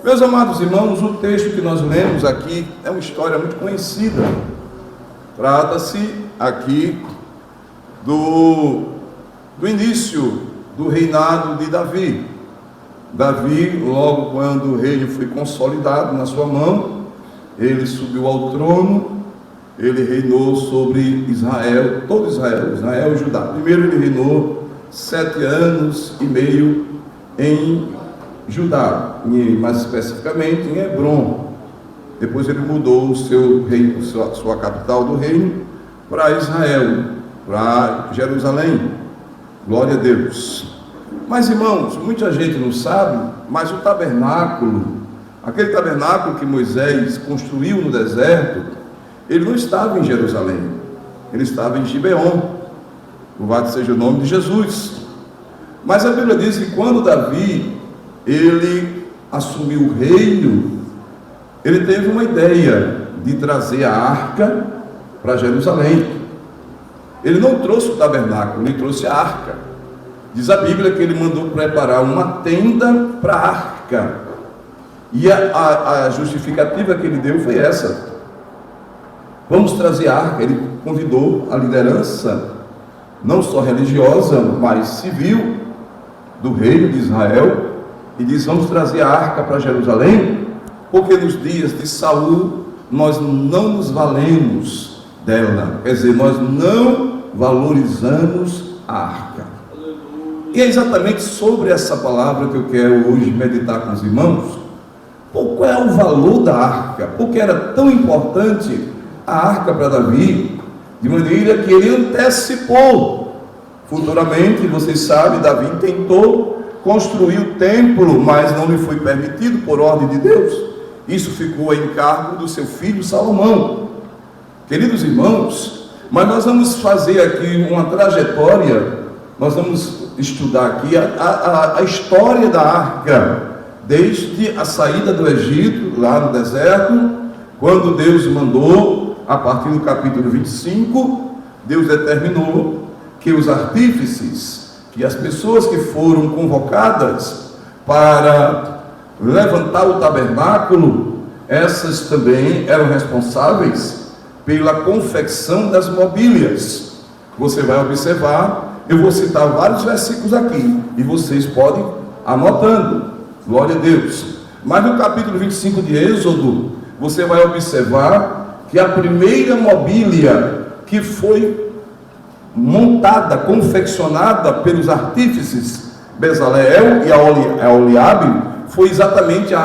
Meus amados irmãos, o texto que nós lemos aqui é uma história muito conhecida. Trata-se aqui do início do reinado de Davi. Davi, logo quando o reino foi consolidado na sua mão, ele subiu ao trono, ele reinou sobre Israel, todo Israel e Judá. Primeiro ele reinou 7 anos e meio em Judá, e mais especificamente em Hebrom. Depois ele mudou o seu reino, sua capital do reino, para Israel, para Jerusalém. Glória a Deus. Mas irmãos, muita gente não sabe, mas o tabernáculo, aquele tabernáculo que Moisés construiu no deserto, ele não estava em Jerusalém, ele estava em Gibeon. Louvado seja o nome de Jesus. Mas a Bíblia diz que quando Davi ele assumiu o reino, ele teve uma ideia de trazer a arca para Jerusalém. Ele não trouxe o tabernáculo, ele trouxe a arca. Diz a Bíblia que ele mandou preparar uma tenda para a arca. E a justificativa que ele deu foi essa: vamos trazer a arca. Ele convidou a liderança, não só religiosa, mas civil, do reino de Israel, e diz: vamos trazer a arca para Jerusalém, porque nos dias de Saul nós não nos valemos dela, quer dizer, nós não valorizamos a arca. E é exatamente sobre essa palavra que eu quero hoje meditar com os irmãos. Qual é o valor da arca? Porque era tão importante a arca para Davi, de maneira que ele antecipou. Futuramente, vocês sabem, Davi tentou construir o templo, mas não lhe foi permitido por ordem de Deus. Isso ficou a encargo do seu filho Salomão. Queridos irmãos, mas nós vamos fazer aqui uma trajetória, nós vamos estudar aqui a história da arca, desde a saída do Egito, lá no deserto, quando Deus mandou, a partir do capítulo 25, Deus determinou que os artífices, que as pessoas que foram convocadas para levantar o tabernáculo, essas também eram responsáveis pela confecção das mobílias. Você vai observar, eu vou citar vários versículos aqui, e vocês podem anotando, glória a Deus. Mas no capítulo 25 de Êxodo, você vai observar que a primeira mobília que foi montada, confeccionada pelos artífices Bezaleel e Aholiabe, foi exatamente a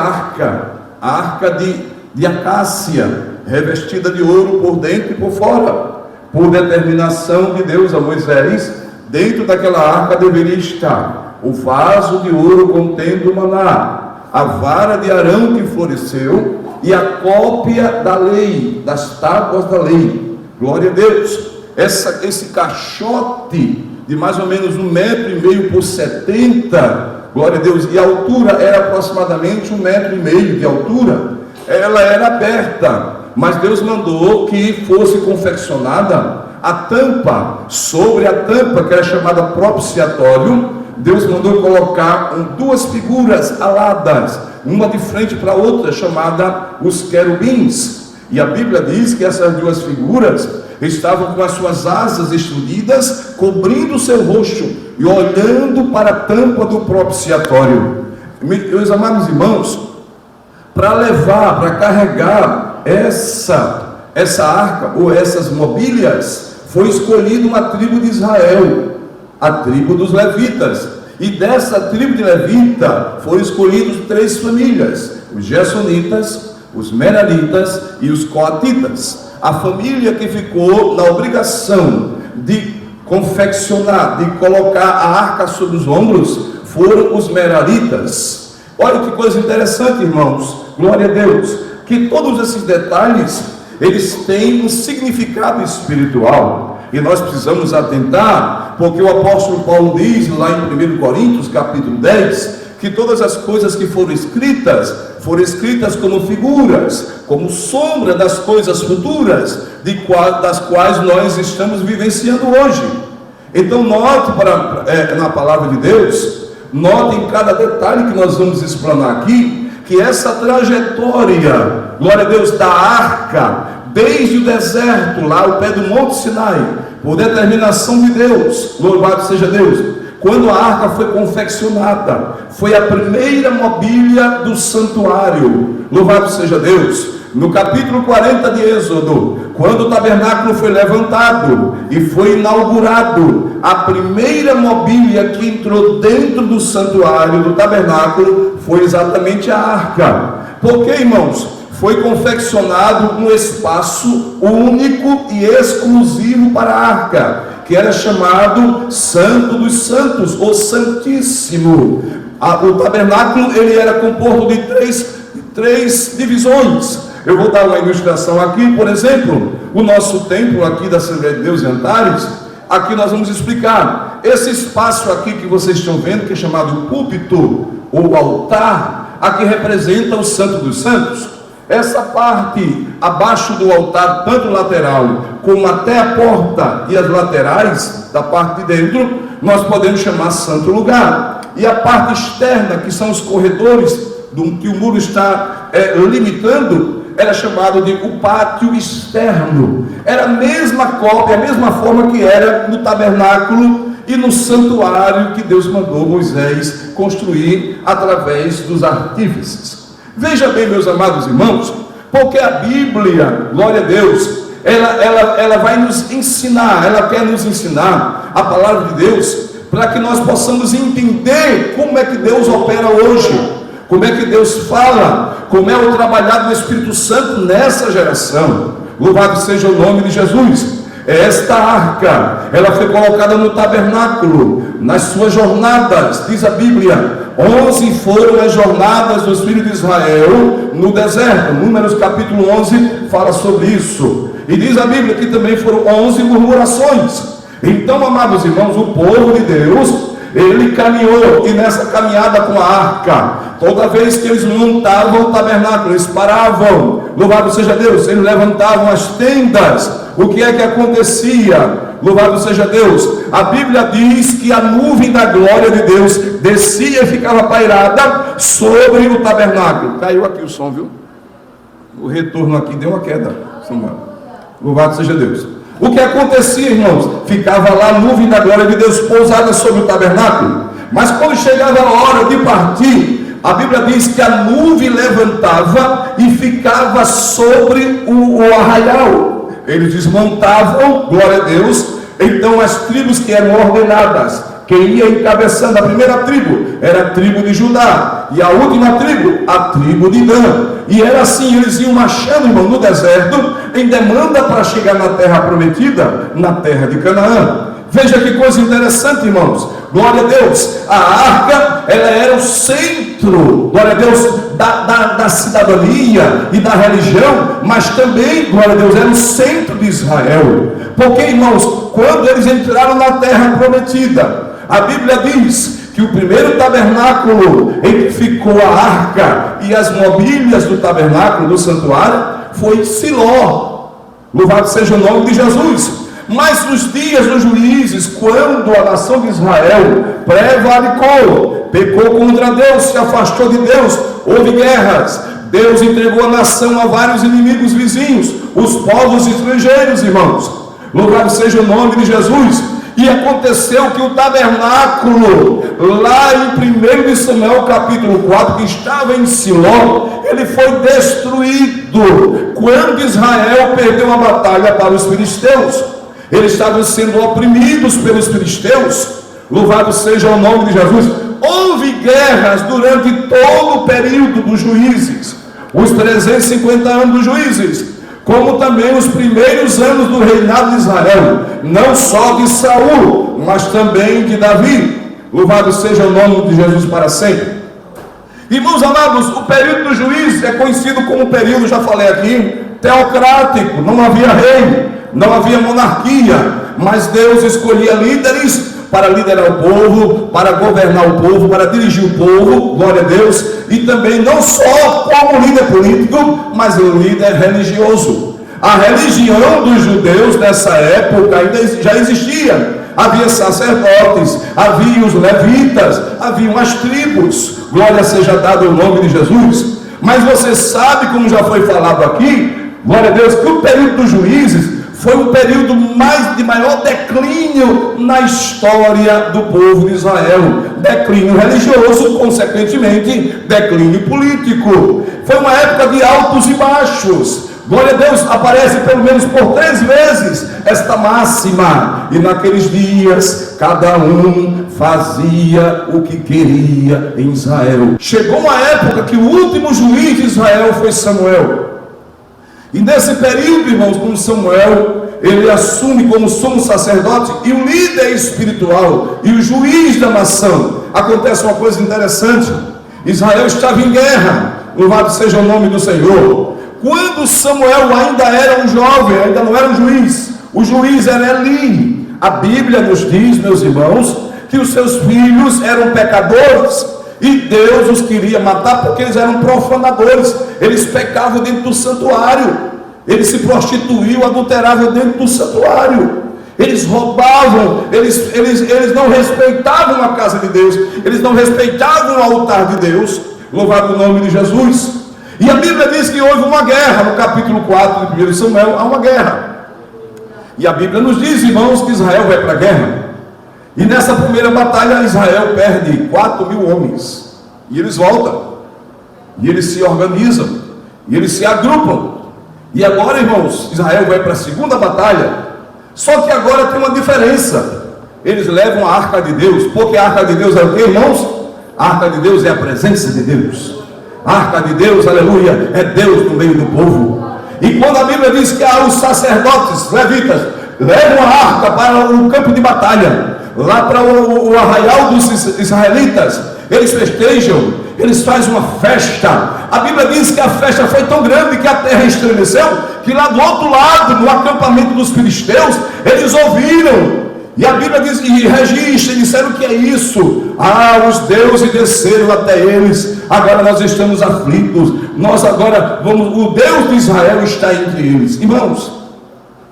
arca de acácia, revestida de ouro por dentro e por fora. Por determinação de Deus a Moisés, dentro daquela arca deveria estar o vaso de ouro contendo o maná, a vara de Arão que floresceu e a cópia da lei, das tábuas da lei. Glória a Deus. Esse caixote de mais ou menos 1,5 metro por 70, glória a Deus, e a altura era aproximadamente 1,5 metro de altura. Ela era aberta, mas Deus mandou que fosse confeccionada a tampa. Sobre a tampa, que era chamada propiciatório, Deus mandou colocar 2 figuras aladas, uma de frente para a outra, chamada os querubins. E a Bíblia diz que essas 2 figuras estavam com as suas asas estendidas, cobrindo o seu rosto e olhando para a tampa do propiciatório. Meus amados irmãos, para levar, para carregar essa arca ou essas mobílias, foi escolhida uma tribo de Israel, a tribo dos levitas. E dessa tribo de levita foram escolhidos 3 famílias: os gersonitas, os meraritas e os coatitas. A família que ficou na obrigação de confeccionar, de colocar a arca sobre os ombros, foram os meraritas. Olha que coisa interessante, irmãos, glória a Deus, que todos esses detalhes, eles têm um significado espiritual, e nós precisamos atentar, porque o apóstolo Paulo diz lá em 1 Coríntios capítulo 10, que todas as coisas que foram escritas como figuras, como sombra das coisas futuras, das quais nós estamos vivenciando hoje. Então note na palavra de Deus, note em cada detalhe que nós vamos explanar aqui, que essa trajetória, glória a Deus, da arca, desde o deserto, lá ao pé do Monte Sinai, por determinação de Deus, louvado seja Deus, quando a arca foi confeccionada, foi a primeira mobília do santuário, louvado seja Deus. No capítulo 40 de Êxodo, quando o tabernáculo foi levantado e foi inaugurado, a primeira mobília que entrou dentro do santuário, do tabernáculo, foi exatamente a arca. Porque, irmãos, foi confeccionado um espaço único e exclusivo para a arca, que era chamado Santo dos Santos, ou Santíssimo. O tabernáculo, ele era composto de três divisões. Eu vou dar uma ilustração aqui, por exemplo, o nosso templo aqui da Assembleia de Deus em Antares. Aqui nós vamos explicar, esse espaço aqui que vocês estão vendo, que é chamado púlpito ou altar, aqui representa o Santo dos Santos. Essa parte abaixo do altar, tanto lateral como até a porta e as laterais da parte de dentro, nós podemos chamar santo lugar. E a parte externa, que são os corredores que o muro está limitando, era chamado de o pátio externo. Era a mesma cópia, a mesma forma que era no tabernáculo e no santuário que Deus mandou Moisés construir através dos artífices. Veja bem, meus amados irmãos, porque a Bíblia, glória a Deus, ela vai nos ensinar, ela quer nos ensinar a palavra de Deus, para que nós possamos entender como é que Deus opera hoje, como é que Deus fala, como é o trabalhado do Espírito Santo nessa geração. Louvado seja o nome de Jesus. Esta arca, ela foi colocada no tabernáculo, nas suas jornadas, diz a Bíblia, 11 foram as jornadas dos filhos de Israel no deserto. Números capítulo 11 fala sobre isso. E diz a Bíblia que também foram 11 murmurações. Então, amados irmãos, o povo de Deus, ele caminhou, e nessa caminhada com a arca, toda vez que eles montavam o tabernáculo, eles paravam, louvado seja Deus, eles levantavam as tendas. O que é que acontecia? Louvado seja Deus, a Bíblia diz que a nuvem da glória de Deus descia e ficava pairada sobre o tabernáculo. Caiu aqui o som, viu? O retorno aqui deu uma queda. Louvado seja Deus. O que acontecia, irmãos? Ficava lá a nuvem da glória de Deus pousada sobre o tabernáculo. Mas quando chegava a hora de partir, a Bíblia diz que a nuvem levantava e ficava sobre o arraial. Eles desmontavam, glória a Deus. Então as tribos que eram ordenadas, quem ia encabeçando a primeira tribo era a tribo de Judá, e a última tribo, a tribo de Dan. E era assim, eles iam marchando, irmão, no deserto, em demanda para chegar na terra prometida, na terra de Canaã. Veja que coisa interessante, irmãos. Glória a Deus. A arca, ela era o centro, glória a Deus, da cidadania e da religião, mas também, glória a Deus, era o centro de Israel. Porque, irmãos, quando eles entraram na terra prometida, a Bíblia diz que o primeiro tabernáculo em que ficou a arca e as mobílias do tabernáculo, do santuário, foi Siló. Louvado seja o nome de Jesus. Mas nos dias dos juízes, quando a nação de Israel prevaricou, pecou contra Deus, se afastou de Deus, houve guerras, Deus entregou a nação a vários inimigos vizinhos, os povos estrangeiros, irmãos. Louvado seja o nome de Jesus. E aconteceu que o tabernáculo, lá em 1 de Samuel capítulo 4, que estava em Siló, ele foi destruído quando Israel perdeu a batalha para os filisteus. Eles estavam sendo oprimidos pelos filisteus. Louvado seja o nome de Jesus. Houve guerras durante todo o período dos juízes, os 350 anos dos juízes, como também os primeiros anos do reinado de Israel, não só de Saul, mas também de Davi. Louvado seja o nome de Jesus para sempre. Irmãos amados, o período dos juízes é conhecido como período, já falei aqui, teocrático. Não havia rei, não havia monarquia, mas Deus escolhia líderes para liderar o povo, para governar o povo, para dirigir o povo, glória a Deus, e também não só como líder político, mas líder religioso. A religião dos judeus nessa época ainda já existia. Havia sacerdotes, havia os levitas, haviam as tribos, glória seja dada ao nome de Jesus. Mas você sabe, como já foi falado aqui, glória a Deus, que o período dos juízes foi um período de maior declínio na história do povo de Israel. Declínio religioso, consequentemente, declínio político. Foi uma época de altos e baixos. Glória a Deus, aparece pelo menos por 3 vezes esta máxima. E naqueles dias, cada um fazia o que queria em Israel. Chegou uma época que o último juiz de Israel foi Samuel. E nesse período, irmãos, como Samuel, ele assume como sumo sacerdote e o líder espiritual e o juiz da nação. Acontece uma coisa interessante: Israel estava em guerra, louvado seja o nome do Senhor. Quando Samuel ainda era um jovem, ainda não era um juiz, o juiz era Eli. A Bíblia nos diz, meus irmãos, que os seus filhos eram pecadores e Deus os queria matar porque eles eram profanadores. Eles pecavam dentro do santuário, eles se prostituíam, adulteravam dentro do santuário, eles roubavam, eles não respeitavam a casa de Deus, eles não respeitavam o altar de Deus. Louvado o nome de Jesus. E a Bíblia diz que houve uma guerra. No capítulo 4 de 1 Samuel há uma guerra, e a Bíblia nos diz, irmãos, que Israel vai para a guerra. E nessa primeira batalha Israel perde 4.000 homens, e eles voltam, e eles se organizam, e eles se agrupam. E agora, irmãos, Israel vai para a segunda batalha. Só que agora tem uma diferença: eles levam a arca de Deus. Porque a arca de Deus é o que, irmãos? A arca de Deus é a presença de Deus. A arca de Deus, aleluia, é Deus no meio do povo. E quando a Bíblia diz que os sacerdotes levitas levam a arca para o campo de batalha, lá para o arraial dos israelitas, eles festejam, eles fazem uma festa. A Bíblia diz que a festa foi tão grande que a terra estremeceu, que lá do outro lado, no acampamento dos filisteus, eles ouviram. E a Bíblia diz, e registra, e disseram: que é isso? Os deuses desceram até eles, agora nós estamos aflitos, nós agora vamos, o Deus de Israel está entre eles. Irmãos,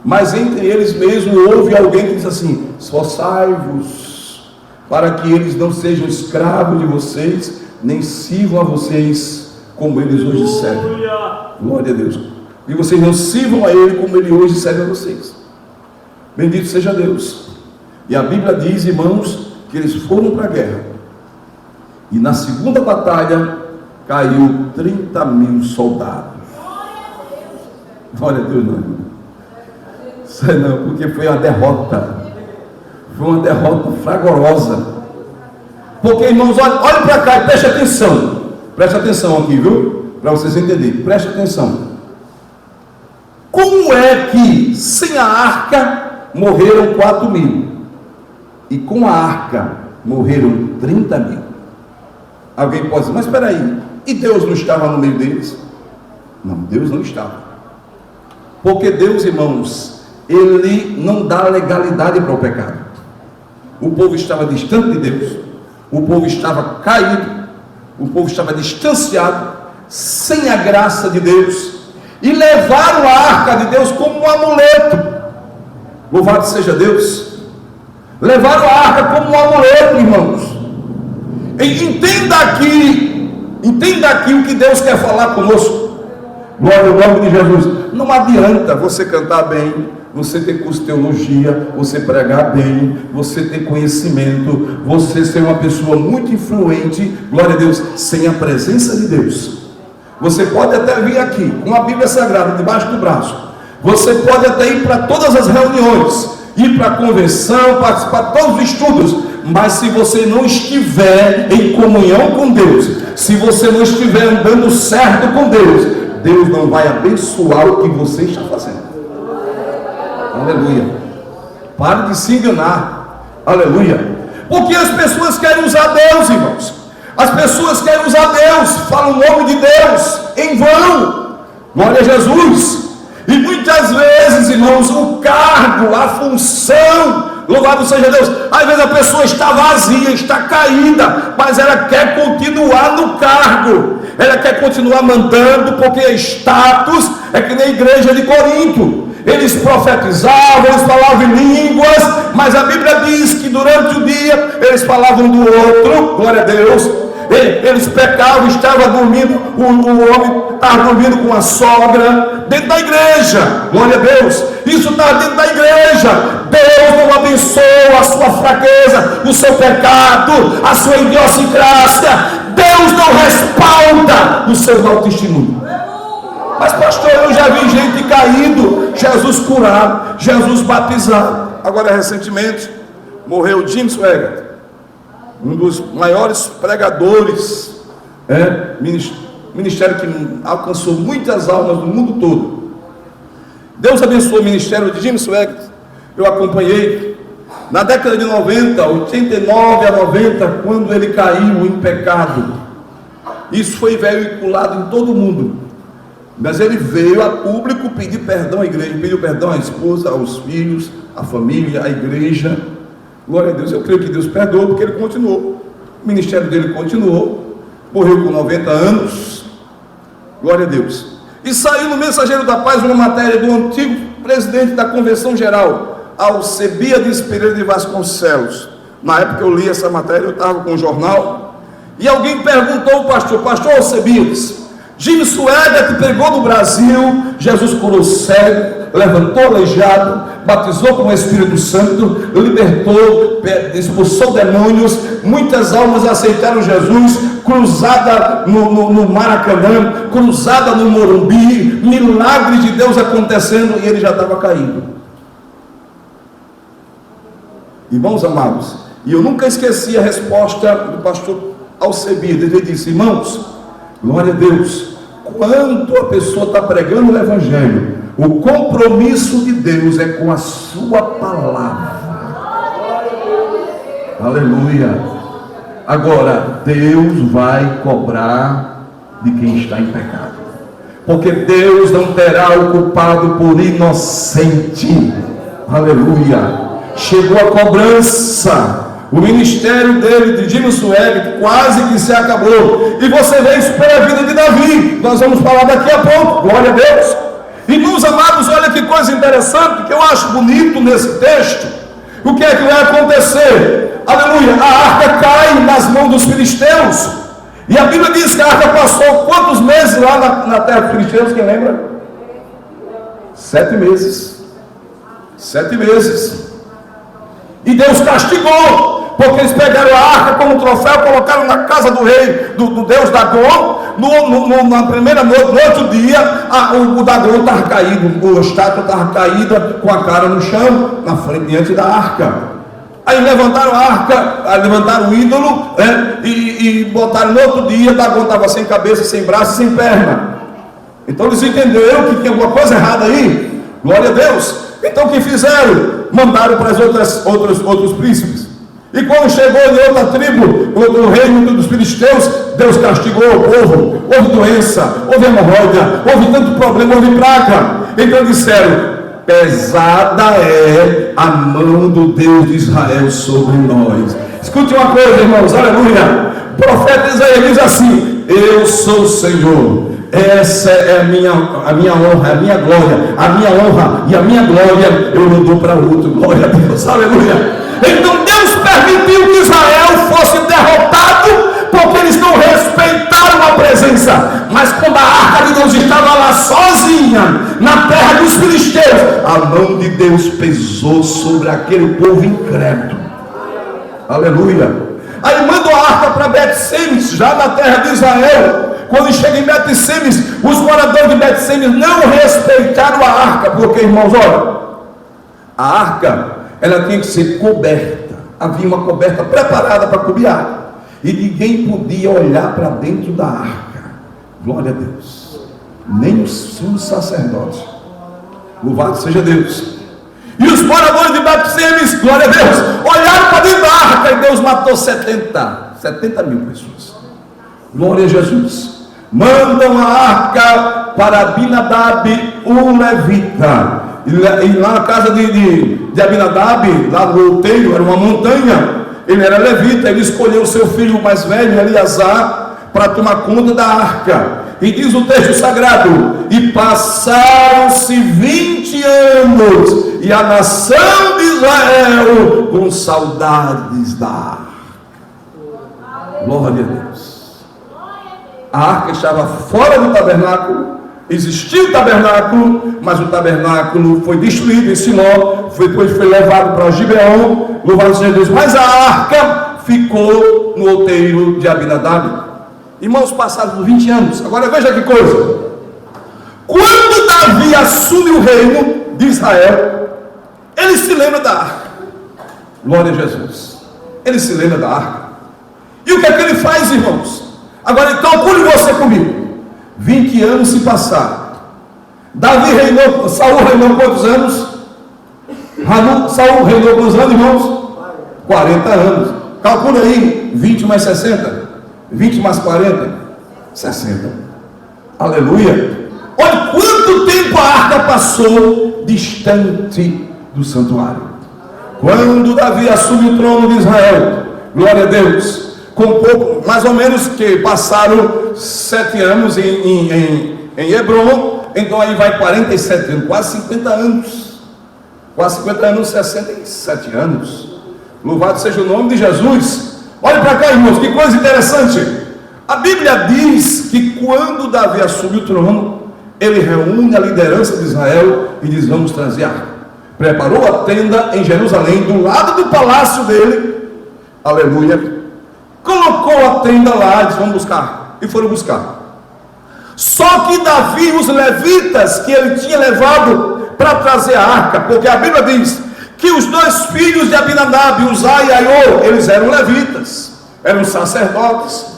mas entre eles mesmo houve alguém que disse assim: esforçai-vos para que eles não sejam escravos de vocês, nem sirvam a vocês como eles hoje servem. Glória a Deus. E vocês não sirvam a ele como ele hoje serve a vocês. Bendito seja Deus. E a Bíblia diz, irmãos, que eles foram para a guerra, e na segunda batalha caiu 30.000 soldados. Glória a Deus, não. Sei não, porque foi uma derrota. Foi uma derrota fragorosa. Porque, irmãos, olhem para cá e preste atenção. Preste atenção aqui, viu? Para vocês entenderem. Preste atenção. Como é que sem a arca morreram 4.000? E com a arca morreram 30.000? Alguém pode dizer: mas espera aí, e Deus não estava no meio deles? Não, Deus não estava. Porque Deus, irmãos, Ele não dá legalidade para o pecado. O povo estava distante de Deus, o povo estava caído, o povo estava distanciado, sem a graça de Deus, e levaram a arca de Deus como um amuleto. Louvado seja Deus. Levaram a arca como um amuleto, irmãos. Entenda aqui o que Deus quer falar conosco. Glória ao nome de Jesus. Não adianta você cantar bem, você ter curso de teologia, você pregar bem, você ter conhecimento, você ser uma pessoa muito influente, glória a Deus, sem a presença de Deus. Você pode até vir aqui com a Bíblia Sagrada debaixo do braço, você pode até ir para todas as reuniões, ir para a convenção, participar de todos os estudos, mas se você não estiver em comunhão com Deus, se você não estiver andando certo com Deus, Deus não vai abençoar o que você está fazendo. Aleluia. Pare de se enganar. Aleluia. Porque as pessoas querem usar Deus, irmãos. As pessoas querem usar Deus, falam o nome de Deus em vão. Glória a Jesus. E muitas vezes, irmãos, o cargo, a função, louvado seja Deus, às vezes a pessoa está vazia, está caída, mas ela quer continuar no cargo, ela quer continuar mandando, porque status é que nem a igreja de Corinto. Eles profetizavam, eles falavam em línguas, mas a Bíblia diz que durante o dia eles falavam do outro, glória a Deus, Eles pecavam, estavam dormindo, o homem estava dormindo com a sogra, dentro da igreja, glória a Deus, isso está dentro da igreja. Deus não abençoa a sua fraqueza, o seu pecado, a sua idiosincrásia. Deus não respalda o seu mau testemunho. Mas pastor, eu já vi gente caído, Jesus curar, Jesus batizar. Agora recentemente morreu Jim Swaggart, um dos maiores pregadores, ministério que alcançou muitas almas no mundo todo. Deus abençoou o ministério de Jim Swaggart. Eu acompanhei na década de 90, 89 a 90, quando ele caiu em pecado. Isso foi veiculado em todo o mundo. Mas ele veio a público pedir perdão à igreja, pediu perdão à esposa, aos filhos, à família, à igreja. Glória a Deus, eu creio que Deus perdoou, porque ele continuou. O ministério dele continuou. Morreu com 90 anos. Glória a Deus. E saiu no Mensageiro da Paz uma matéria do antigo presidente da Convenção Geral, Alcebiades Pereira de Vasconcelos. Na época eu li essa matéria, eu estava com o jornal, e alguém perguntou ao pastor Alcebiades: Jim Swaggart pregou no Brasil, Jesus curou cego, levantou aleijado, batizou com o Espírito Santo, libertou, expulsou demônios, muitas almas aceitaram Jesus, cruzada no Maracanã, cruzada no Morumbi, milagres de Deus acontecendo, e ele já estava caído. Irmãos amados, e eu nunca esqueci a resposta do pastor Alcebiades. Ele disse: irmãos, glória a Deus, quando a pessoa está pregando o Evangelho, o compromisso de Deus é com a sua palavra. Aleluia. Agora, Deus vai cobrar de quem está em pecado, porque Deus não terá o culpado por inocente. Aleluia. Chegou a cobrança. O ministério dele, de Jim Swaggart, quase que se acabou. E você vê isso pela vida de Davi. Nós vamos falar daqui a pouco. Glória a Deus. Irmãos amados, olha que coisa interessante, que eu acho bonito nesse texto. O que é que vai acontecer? Aleluia. A arca cai nas mãos dos filisteus. E a Bíblia diz que a arca passou quantos meses lá na terra dos filisteus? Quem lembra? 7 meses. 7 meses. E Deus castigou, porque eles pegaram a arca como troféu, colocaram na casa do rei, do deus Dagon. Na primeira noite, no outro dia, o Dagon estava caído, a estátua estava caída, com a cara no chão, na frente, diante da arca. Aí levantaram a arca, levantaram o ídolo, e botaram no outro dia. Dagon estava sem cabeça, sem braço, sem perna. Então eles entenderam que tinha alguma coisa errada aí. Glória a Deus. Então o que fizeram? Mandaram para as outros príncipes. E quando chegou em outra tribo, no reino dos filisteus, Deus castigou o povo. Houve doença, houve hemorroida, houve tanto problema, houve praga. Então disseram: pesada é a mão do Deus de Israel sobre nós. Escute uma coisa, irmãos, aleluia. O profeta Isaías diz assim: eu sou o Senhor. Essa é a minha honra, a minha glória, a minha honra e a minha glória eu não dou para outro. Glória a Deus, aleluia. Então Deus permitiu que Israel fosse derrotado, porque eles não respeitaram a presença. Mas quando a arca de Deus estava lá sozinha, na terra dos filisteus, a mão de Deus pesou sobre aquele povo incrédulo. Aleluia. Aí mandou a arca para Bet-Semes, já na terra de Israel. Quando chega em Bet-Semes, os moradores de Bet-Semes não respeitaram a arca, porque, irmãos, olha, a arca, ela tinha que ser coberta. Havia uma coberta preparada para cobrir a arca, e ninguém podia olhar para dentro da arca. Glória a Deus. Nem os sacerdotes. Louvado seja Deus. E os moradores de Bet-Semes, glória a Deus, olharam para dentro da arca, e Deus matou 70 mil pessoas. Glória a Jesus. Mandam a arca para Abinadab, o levita. E lá na casa de Abinadab, lá no outeiro, era uma montanha. Ele era levita, ele escolheu o seu filho mais velho, Eleazar, para tomar conta da arca. E diz o texto sagrado: e passaram-se 20 anos, e a nação de Israel com saudades da arca. Glória a Deus. A arca estava fora do tabernáculo. Existia o tabernáculo, mas o tabernáculo foi destruído em Siló, depois foi levado para Gibeão, louvado seja Deus, mas a arca ficou no outeiro de Abinadab. Irmãos, passados 20 anos, agora veja que coisa, quando Davi assume o reino de Israel, ele se lembra da arca. Glória a Jesus. Ele se lembra da arca. E o que é que ele faz, irmãos? Agora calcule você comigo. 20 anos se passaram. Saul reinou quantos anos? Saul reinou quantos anos, irmãos? 40 anos. Calcule aí, 20 mais 60. 20 mais 40, 60. Aleluia. Olha quanto tempo a arca passou distante do santuário. Quando Davi assume o trono de Israel, glória a Deus, com pouco, mais ou menos que passaram 7 anos em Hebron, então aí vai 47 anos, quase 50 anos, 67 anos, louvado seja o nome de Jesus. Olha para cá, irmãos, que coisa interessante. A Bíblia diz que quando Davi assume o trono, ele reúne a liderança de Israel e diz: vamos trazer a arca. Preparou a tenda em Jerusalém, do lado do palácio dele, aleluia, colocou a tenda lá e disse: vamos buscar, e foram buscar. Só que Davi, os levitas que ele tinha levado para trazer a arca, porque a Bíblia diz que os 2 filhos de Abinadab, Uzai e Aiô, eles eram levitas, eram sacerdotes.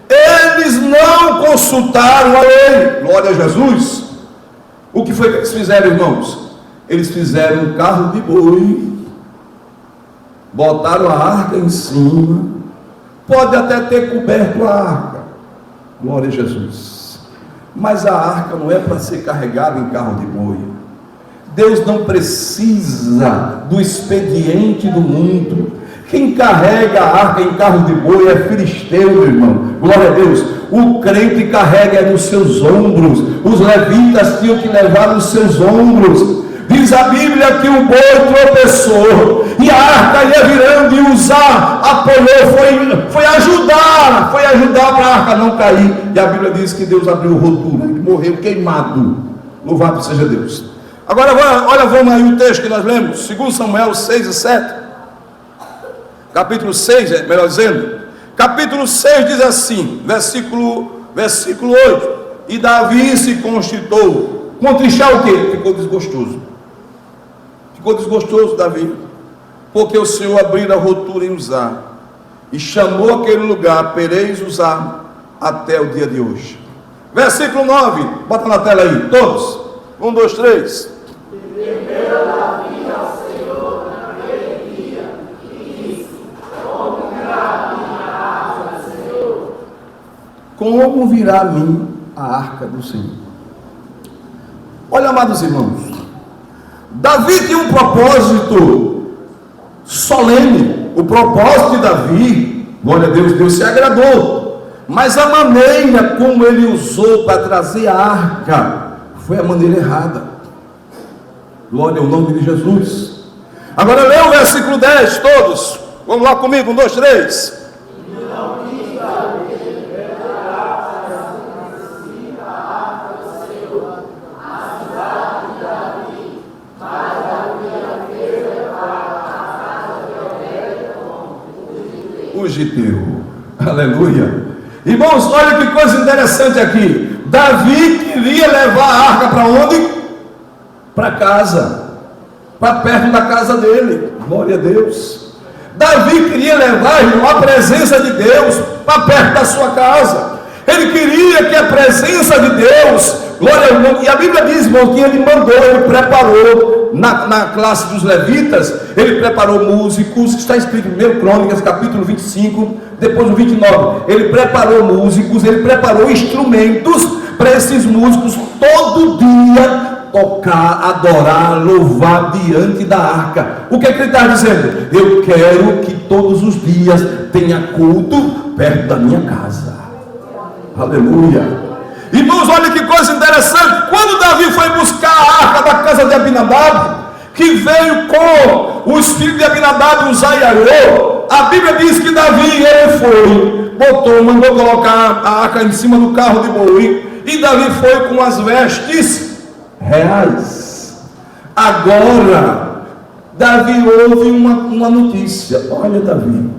Eles não consultaram a lei, glória a Jesus. O que foi que eles fizeram, irmãos? Eles fizeram um carro de boi, botaram a arca em cima, pode até ter coberto a arca, glória a Jesus, mas a arca não é para ser carregada em carro de boi. Deus não precisa do expediente do mundo. Quem carrega a arca em carro de boi é filisteu, meu irmão, glória a Deus. O crente carrega nos seus ombros. Os levitas tinham que levar nos seus ombros. Diz a Bíblia que o boi tropeçou e a arca ia virando, e Uzá apoiou, foi ajudar para a arca não cair. E a Bíblia diz que Deus abriu o rotulo, ele morreu queimado. Louvado seja Deus. Agora olha, vamos aí o texto que nós lemos, 2 Samuel 6 e 7, capítulo 6, melhor dizendo, capítulo 6 diz assim, versículo 8, e Davi se constritou, contrichar o quê? Ficou desgostoso Davi, porque o Senhor abriu a rotura em Uzá, e chamou aquele lugar Perez Uzá, até o dia de hoje. Versículo 9, bota na tela aí, todos, 1, 2, 3. Temeu Davi ao Senhor naquele dia, e disse: como virá a minha arca do Senhor? Como virá a mim a arca do Senhor? Olha, amados irmãos, Davi tinha um propósito solene. O propósito de Davi, glória a Deus, Deus se agradou, mas a maneira como ele usou para trazer a arca foi a maneira errada. Glória ao nome de Jesus. Agora lê o versículo 10, todos. Vamos lá comigo, 1, 2, 3. O Giteu. Aleluia. Irmãos, olha que coisa interessante aqui. Davi queria levar a arca para onde? Para casa, para perto da casa dele. Glória a Deus. Davi queria levar, irmão, a presença de Deus para perto da sua casa. Ele queria que a presença de Deus, glória ao nome, e a Bíblia diz, irmão, que ele mandou, ele preparou na classe dos levitas, ele preparou músicos, está escrito em 1 Crônicas, capítulo 25, depois o 29, ele preparou músicos, ele preparou instrumentos para esses músicos todo dia tocar, adorar, louvar diante da arca. O que é que ele está dizendo? Eu quero que todos os dias tenha culto perto da minha casa. Aleluia. Irmãos, olha que coisa interessante. Quando Davi foi buscar a arca da casa de Abinadab, que veio com os filhos de Abinadab, Uzá e Aiô, a Bíblia diz que Davi, ele foi mandou colocar a arca em cima do carro de boi, e Davi foi com as vestes reais. Agora, Davi ouve uma notícia. Olha, Davi,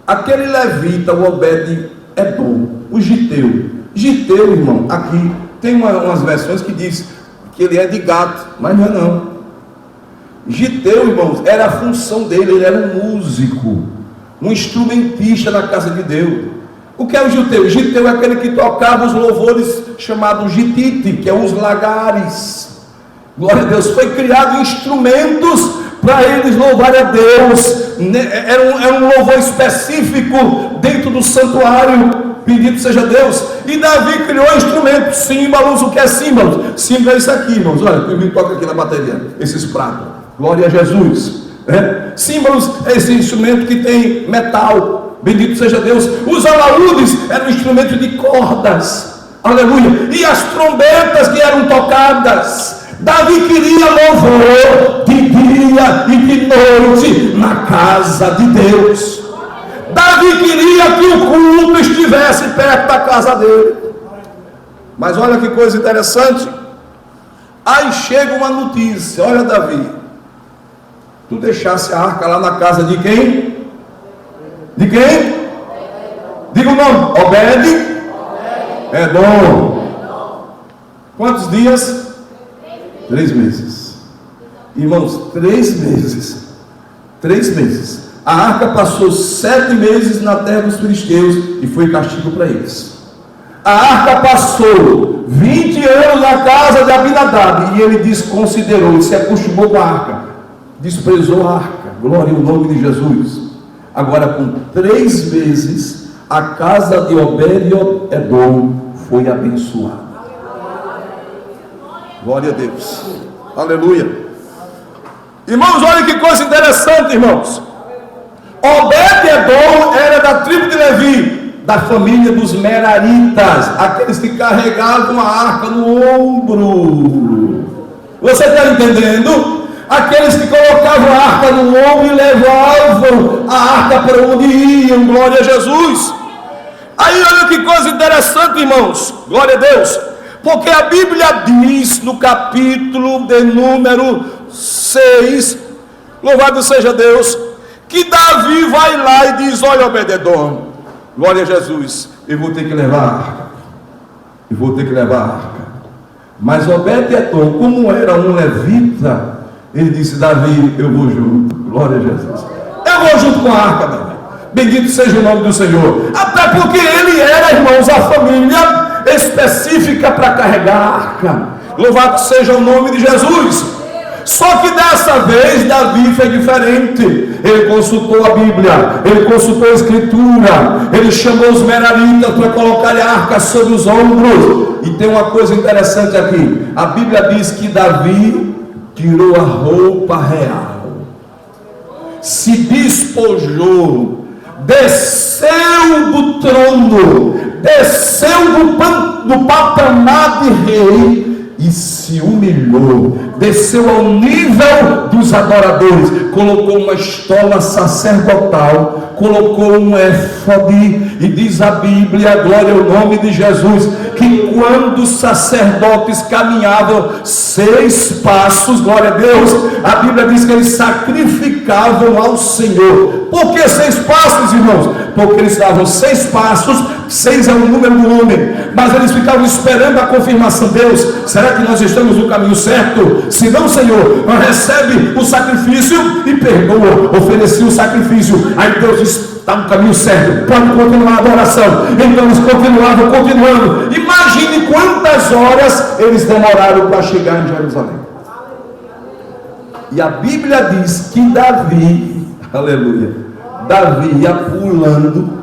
aquele levita, o Obed-Edom, o Giteu, irmão, aqui tem umas versões que diz que ele é de Gato, mas não é não. Giteu, irmãos, era a função dele, ele era um músico, um instrumentista na casa de Deus. O que é o Giteu? Giteu é aquele que tocava os louvores chamados gitite, que é os lagares. Glória a Deus. Foi criado instrumentos para eles louvarem a Deus. Era um louvor específico dentro do santuário. Bendito seja Deus. E Davi criou instrumentos, símbolos. O que é símbolos? Símbolo é isso aqui, irmãos. Olha, eu me toco aqui na bateria, esses pratos. Glória a Jesus. Símbolos é esse instrumento que tem metal. Bendito seja Deus. Os alaúdes eram instrumentos de cordas. Aleluia. E as trombetas que eram tocadas. Davi queria louvor de dia e de noite na casa de Deus. Davi queria que o culto estivesse perto da casa dele. Mas olha que coisa interessante. Aí chega uma notícia. Olha, Davi, tu deixasse a arca lá na casa de quem? De quem? Diga o nome. Obed-Edom. Quantos dias? 3 meses. Irmãos, 3 meses. 3 meses. A arca passou 7 meses na terra dos filisteus e foi castigo para eles. A arca passou 20 anos na casa de Abinadab e ele desconsiderou, ele se acostumou com a arca, desprezou a arca. Glória ao nome de Jesus. Agora, com 3 meses, a casa de Obed-Edom foi abençoada. Glória a Deus. Aleluia. Irmãos, olha que coisa interessante, irmãos. Obed-Edom era da tribo de Levi, da família dos Meraritas, aqueles que carregavam a arca no ombro. Você está entendendo? Aqueles que colocavam a arca no ombro e levavam a arca para onde iam. Glória a Jesus. Aí olha que coisa interessante, irmãos. Glória a Deus. Porque a Bíblia diz no capítulo de número 6, louvado seja Deus, que Davi vai lá e diz: olha, Obed-Edom, glória a Jesus, eu vou ter que levar a arca. Mas Obed-Edom, como era um levita, ele disse: Davi, eu vou junto. Glória a Jesus. Eu vou junto com a arca, Davi. Bendito seja o nome do Senhor. Até porque ele era, irmãos, a família específica para carregar a arca. Louvado seja o nome de Jesus. Só que dessa vez Davi foi diferente. Ele consultou a Bíblia, ele consultou a Escritura, ele chamou os Meraritas para colocar a arca sobre os ombros. E tem uma coisa interessante aqui. A Bíblia diz que Davi tirou a roupa real, se despojou, desceu do trono, desceu do patamar de rei e se humilhou, desceu ao nível dos adoradores, colocou uma estola sacerdotal, colocou um éfode, e diz a Bíblia, glória ao nome de Jesus, que quando os sacerdotes caminhavam 6 passos, glória a Deus, a Bíblia diz que eles sacrificavam ao Senhor. Por que 6 passos, irmãos? Porque eles davam 6 passos, 6 é o número do homem, mas eles ficavam esperando a confirmação. Deus, será que nós estamos no caminho certo? Se não, Senhor, recebe o sacrifício e perdoa. Ofereci o sacrifício, aí Deus diz: está no caminho certo, pode continuar a adoração. Então eles continuavam, continuando. Imagine quantas horas eles demoraram para chegar em Jerusalém. E a Bíblia diz que Davi, aleluia, Davi ia pulando.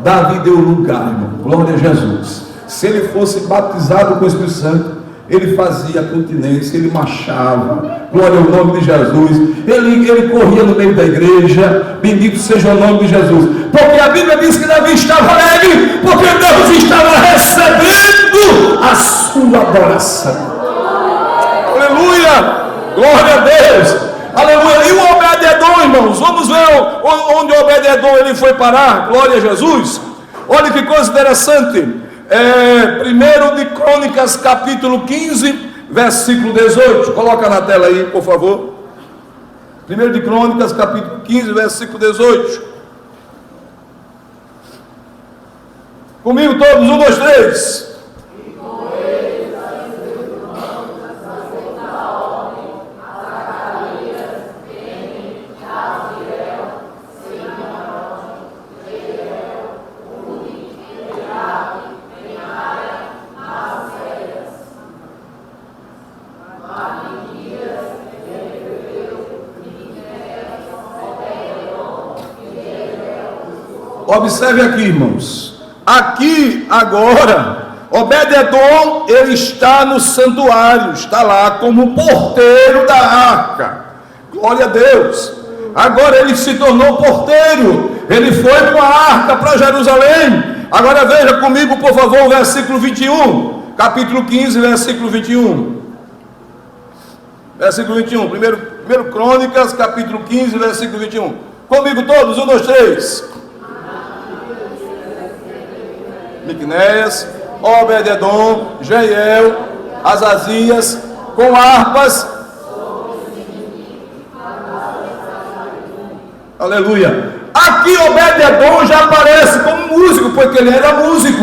Davi deu lugar, irmão. Glória a Jesus. Se ele fosse batizado com o Espírito Santo, ele fazia continência, ele marchava. Glória ao nome de Jesus. Ele corria no meio da igreja. Bendito seja o nome de Jesus. Porque a Bíblia diz que Davi estava alegre, porque Deus estava recebendo a sua adoração. Aleluia! Glória a Deus! Aleluia. E o Obed-edom, irmãos, vamos ver onde o Obed-edom ele foi parar. Glória a Jesus. Olha que coisa interessante. Primeiro de Crônicas, capítulo 15, versículo 18. Coloca na tela aí, por favor. Primeiro de Crônicas, capítulo 15, versículo 18. Comigo todos, 1, 2, 3. Observe aqui, irmãos. Aqui agora, Obed-edom, ele está no santuário, está lá como porteiro da arca. Glória a Deus. Agora ele se tornou porteiro. Ele foi com a arca para Jerusalém. Agora veja comigo, por favor, o versículo 21. Capítulo 15, versículo 21. Versículo 21. Primeiro Crônicas, capítulo 15, versículo 21. Comigo todos, 1, 2, 3. Miqunéias, Obed-edom, Jeiel, Azazias, com harpas. Aleluia. Aqui Obed-edom já aparece como músico, porque ele era músico.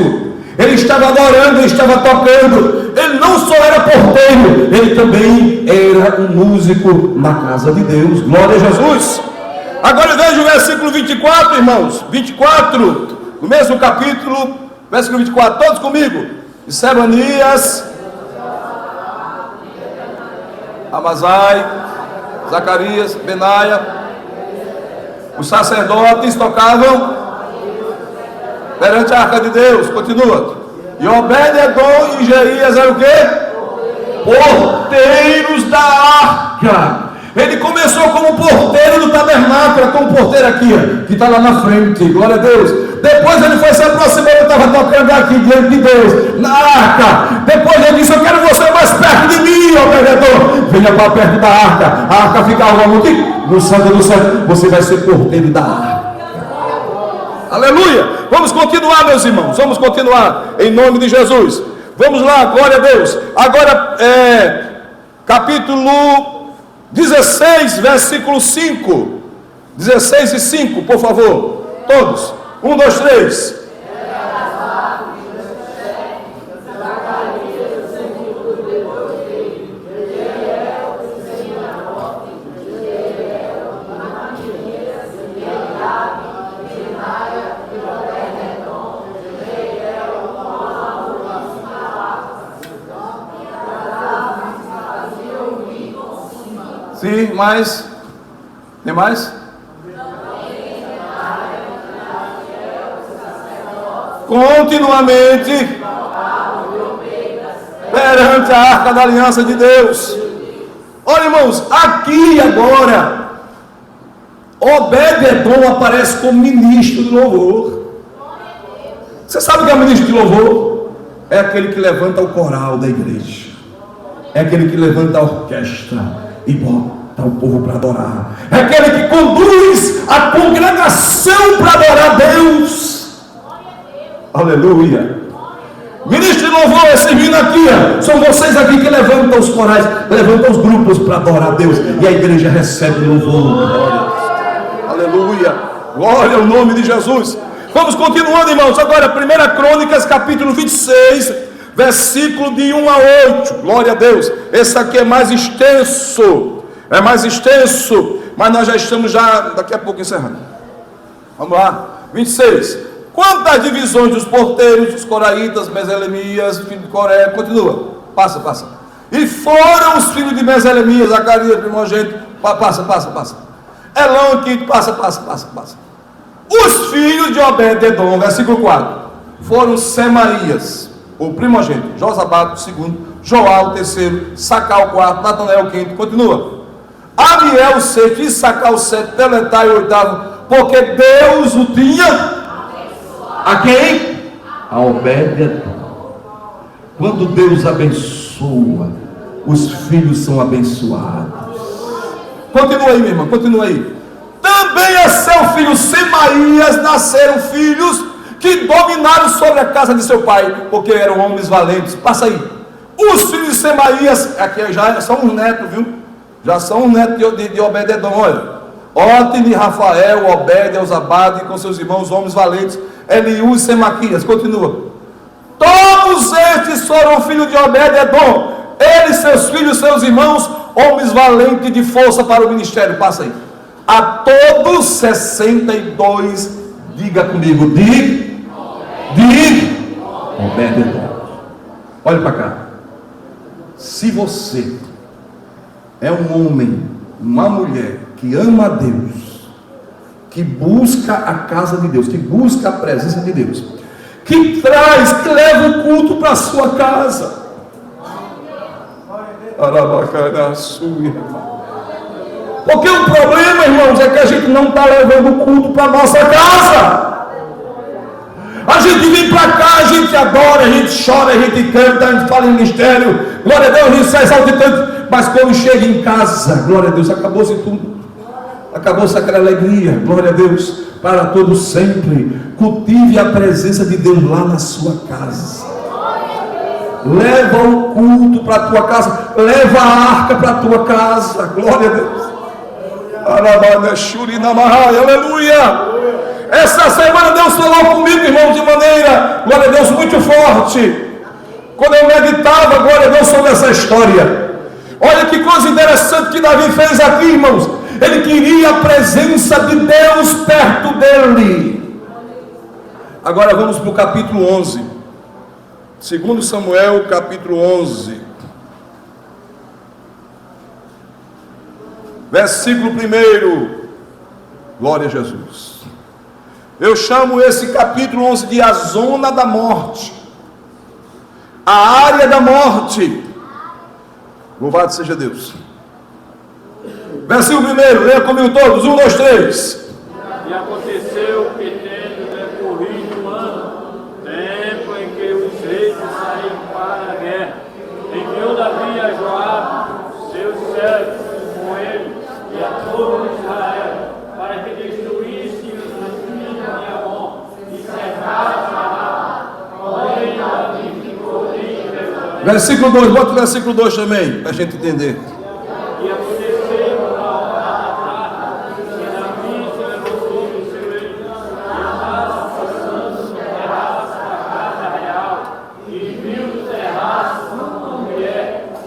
Ele estava adorando, ele estava tocando. Ele não só era porteiro, ele também era um músico na casa de Deus. Glória a Jesus. Agora veja o versículo 24, irmãos. 24, no mesmo capítulo. Versículo 24, todos comigo. Sebanias, Amazai, Zacarias, Benaia. Os sacerdotes tocavam perante a arca de Deus. Continua. E Obed-edom e Jeias eram o quê? Porteiros da arca. Ele começou como porteiro do tabernáculo, como porteiro aqui, que está lá na frente. Glória a Deus. Depois ele foi se aproximando, estava tocando aqui diante de Deus, na arca. Depois ele disse: eu quero você mais perto de mim, ó Obed-edom. Venha para perto da arca. A arca ficava no santo do céu. Você vai ser porteiro da arca. Aleluia. Vamos continuar, meus irmãos. Vamos continuar em nome de Jesus. Vamos lá, glória a Deus. Agora, capítulo 16, versículo 5. 16 e 5, por favor. Todos. 1, 2, 3. Sim, mais. Tem mais? Continuamente perante a arca da aliança de Deus. Olha, irmãos, aqui agora Obed-edom aparece como ministro de louvor. Você sabe o que é ministro de louvor? É aquele que levanta o coral da igreja, é aquele que levanta a orquestra e bota o povo para adorar, é aquele que conduz a congregação para adorar a Deus. Aleluia. Ministro de louvor, esse vindo aqui, são vocês aqui que levantam os corais, levantam os grupos para adorar a Deus, e a igreja recebe louvor. Aleluia. Glória ao nome de Jesus. Vamos continuando, irmãos. Agora 1 Crônicas, capítulo 26, versículo de 1 a 8. Glória a Deus. Esse aqui é mais extenso. É mais extenso, mas nós já estamos daqui a pouco encerrando. Vamos lá. 26. Quanto às divisões dos porteiros, dos coraitas, Meselemias, filho de Coré, continua, passa. E foram os filhos de Meselemias, Zacarias, primogênito, passa. Elão, quinto, passa. Os filhos de Obed-edom, versículo 4, foram Semaías, o primogênito, Josabade, o segundo, Joá, o terceiro, Sacá, o quarto, Natanael, o quinto, continua. Amiel, o sexto, Issacar, o sétimo, Teletai, o oitavo, porque Deus o tinha. A quem? A Obed-edom. Quando Deus abençoa, os filhos são abençoados. Continua aí, minha irmã, continua aí. Também a seu filho Semaías nasceram filhos que dominaram sobre a casa de seu pai, porque eram homens valentes. Passa aí. Os filhos de Semaías, aqui já são os netos, viu? Já são os netos de Obed-edom, olha. Otni, Rafael, Obed, Elzabade, com seus irmãos, homens valentes, Eliú e Semaquias. Continua. Todos estes foram filhos de Obed-edom. Eles, seus filhos, seus irmãos, homens valentes de força para o ministério. Passa aí. A todos 62, diga comigo, de Obed-edom. Olha para cá. Se você é um homem, uma mulher que ama a Deus, que busca a casa de Deus, que busca a presença de Deus, que traz, que leva o culto para a sua casa. Porque o problema, irmãos, é que a gente não está levando o culto para a nossa casa. A gente vem para cá, a gente adora, a gente chora, a gente canta, a gente fala em mistério, glória a Deus, a gente sai saltitando. Mas quando chega em casa, glória a Deus, acabou-se tudo. Acabou-se aquela alegria, glória a Deus, para todos sempre. Cultive a presença de Deus lá na sua casa. Leva o culto para a tua casa, leva a arca para a tua casa, glória a Deus. Aleluia. Essa semana Deus falou comigo, irmão, de maneira, glória a Deus, muito forte. Quando eu meditava, glória a Deus, sobre essa história. Olha que coisa interessante que Davi fez aqui, irmãos. Ele queria a presença de Deus perto dele. Agora vamos para o capítulo 11. 2 Samuel, capítulo 11. Versículo 1. Glória a Jesus. Eu chamo esse capítulo 11 de a zona da morte. A área da morte. Louvado seja Deus. Versículo 1, leia comigo todos, 1, 2, 3. E aconteceu que tendo decorrido um ano, tempo em que os reis saíram para a guerra, enviou Davi a Joabe, seus servos, com ele, e a todo Israel, para que destruísse os filhos de Amon, e cercasse a porém Davi ficou em Jerusalém. Versículo 2, bota o versículo 2 também, para a gente entender. E aconteceu na hora da tarde, que Davi se levantou do seu leito, e estava passando no terraço da casa real, e viu no terraço uma mulher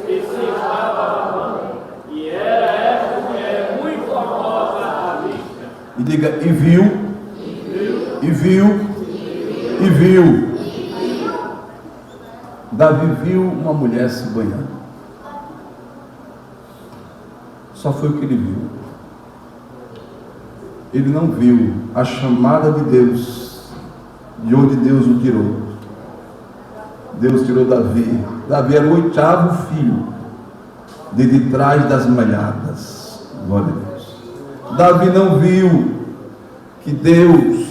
que se estava lavando, e era essa mulher muito famosa à vista. E diga, e viu. Davi viu uma mulher se banhando. Só foi o que ele viu. Ele não viu a chamada de Deus, de onde Deus o tirou. Deus tirou Davi. Davi era o 8º filho de trás das malhadas. Glória a Deus. Davi não viu que Deus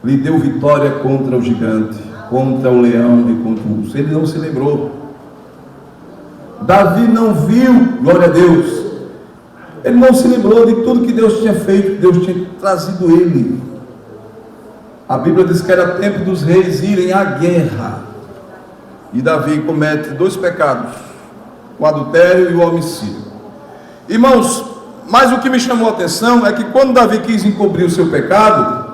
lhe deu vitória contra o gigante, contra o leão e contra o urso. Ele não se lembrou. Davi não viu, glória a Deus, ele não se lembrou de tudo que Deus tinha feito, que Deus tinha trazido ele. A Bíblia diz que era tempo dos reis irem à guerra, e Davi comete 2 pecados, o adultério e o homicídio. Irmãos, mas o que me chamou a atenção é que quando Davi quis encobrir o seu pecado,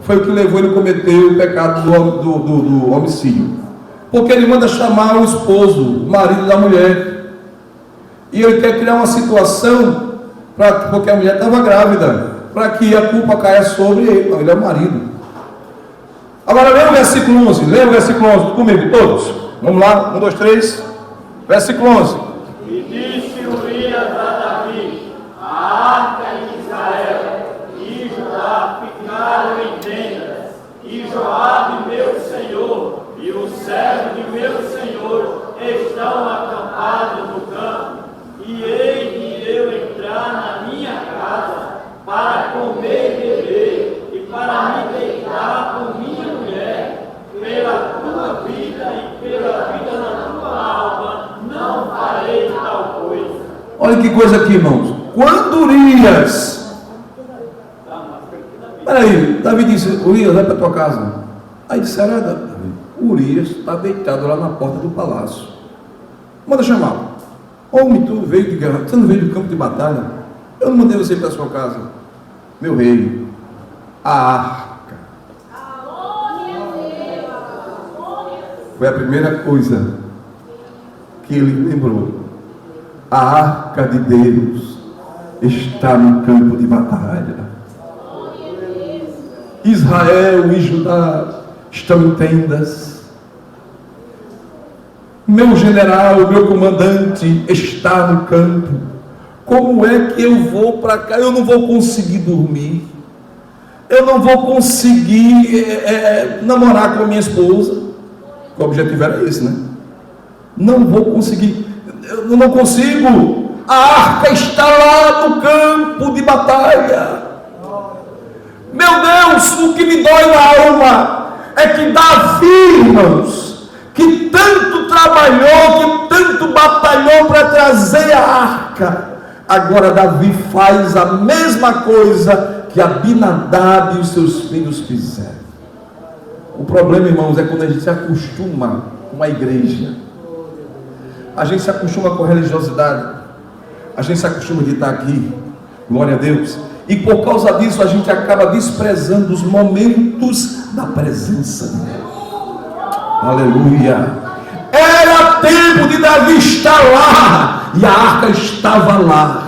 foi o que levou ele a cometer o pecado do homicídio. Porque ele manda chamar o esposo, o marido da mulher, e ele quer criar uma situação, porque a mulher estava grávida, para que a culpa caia sobre ele. Ele é o marido. Agora leia o versículo 11, leia o versículo 11 comigo, todos. Vamos lá, 1, 2, 3, versículo 11. E disse Urias a Davi: a arca de Israel e Judá ficaram em tendas, e Joabe meu senhor e o servo de meu senhor estão acampados no campo, e hei de eu entrar na minha casa para comer e beber, e para me deitar com minha mulher, pela tua vida e pela vida da tua alma, não farei tal coisa. Olha que coisa aqui, irmãos. Quando Urias... Peraí, Davi disse, Urias, vai para tua casa. Aí disseram, Davi, Urias está deitado lá na porta do palácio. Manda chamá-lo. Homem, tu veio de guerra, você não veio do campo de batalha? Eu não mandei você ir para a sua casa. Meu rei, a arca. Foi a primeira coisa que ele lembrou. A arca de Deus está no campo de batalha. Israel e Judá estão em tendas. Meu general, meu comandante está no campo. Como é que eu vou para cá? Eu não vou conseguir dormir. Eu não vou conseguir namorar com a minha esposa. O objetivo era esse, né? Não vou conseguir. Eu não consigo. A arca está lá no campo de batalha. Meu Deus, o que me dói na alma é que Davi, irmãos, que tanto trabalhou, que tanto batalhou para trazer a arca, agora Davi faz a mesma coisa que Abinadab e os seus filhos fizeram. O problema, irmãos, é quando a gente se acostuma com a igreja, a gente se acostuma com a religiosidade, a gente se acostuma de estar aqui, glória a Deus, e por causa disso a gente acaba desprezando os momentos da presença de Deus. Aleluia. Era tempo de Davi estar lá, e a arca estava lá.